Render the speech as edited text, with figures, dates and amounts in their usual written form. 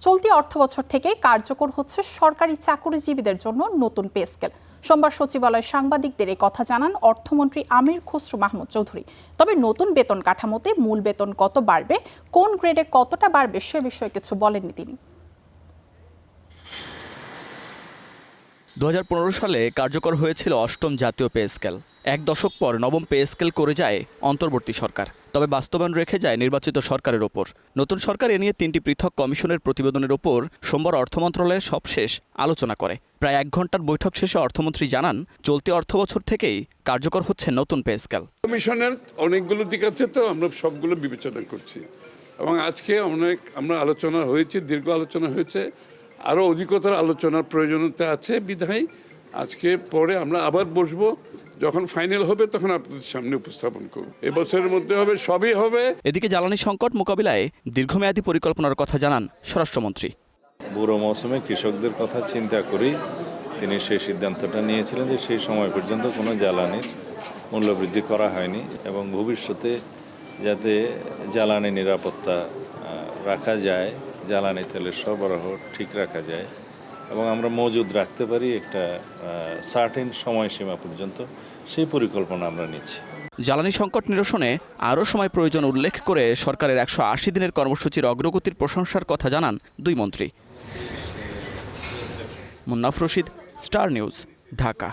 চলতি অর্থবছর থেকে কার্যকর হচ্ছে সরকারি চাকরিজীবীদের জন্য নতুন পে স্কেল। সোমবার সচিবালয়ে সাংবাদিকদের এই কথা জানান অর্থমন্ত্রী আমির খসরু মাহমুদ চৌধুরী। তবে নতুন বেতন কাঠামোতে মূল বেতন কত বাড়বে, কোন গ্রেডে কতটা বাড়বে সে বিষয়ে কিছু বলেননি তিনি। 2015 সালে কার্যকর হয়েছিল অষ্টম জাতীয় পে স্কেল। এক দশক পর নবম পে স্কেল করে যায় অন্তর্বর্তী সরকার, তবে বাস্তবায়ন রেখে যায় নির্বাচিত সরকারের ওপর। নতুন সরকার এ নিয়ে 3টি পৃথক কমিশনের প্রতিবেদনের ওপর সোমবার অর্থ মন্ত্রণালয়ের সবশেষ আলোচনা করে। প্রায় 1 ঘন্টার বৈঠক শেষে অর্থমন্ত্রী জানান, চলতি অর্থবছর থেকেই কার্যকর হচ্ছে নতুন পে স্কেল। কমিশনের অনেকগুলো দিক আছে, তো আমরা সবগুলো বিবেচনা করছি এবং আজকে আমরা আলোচনা হয়েছে, দীর্ঘ আলোচনা হয়েছে, আরও অধিকতর আলোচনার প্রয়োজনীয়তা আছে বিধায় আজকে পরে আমরা আবার বসবো, যখন ফাইনাল হবে তখন আপনাদের সামনে উপস্থাপন করব। এবছরের মধ্যে হবে, সবই হবে। এদিকে জ্বালানি সংকট মোকাবিলায় দীর্ঘমেয়াদী পরিকল্পনার কথা জানান স্বরাষ্ট্রমন্ত্রী। বুড়ো মৌসুমে কৃষকদের কথা চিন্তা করেই তিনি সেই সিদ্ধান্তটা নিয়েছিলেন যে সেই সময় পর্যন্ত কোনো জ্বালানির মূল্যবৃদ্ধি করা হয়নি এবং ভবিষ্যতে যাতে জ্বালানি নিরাপত্তা রাখা যায়, জ্বালানি তেলের সরবরাহ ঠিক রাখা যায় এবং আমরা মজুদ রাখতে পারি একটা সার্টেন সময়সীমা পর্যন্ত, সেই পরিকল্পনা আমরা নিচ্ছি। জ্বালানি সংকট নিরসনে আরও সময় প্রয়োজন উল্লেখ করে সরকারের 180 দিনের কর্মসূচির অগ্রগতির প্রশংসার কথা জানান দুই মন্ত্রী। Munnaf Rashid, star news, Dhaka.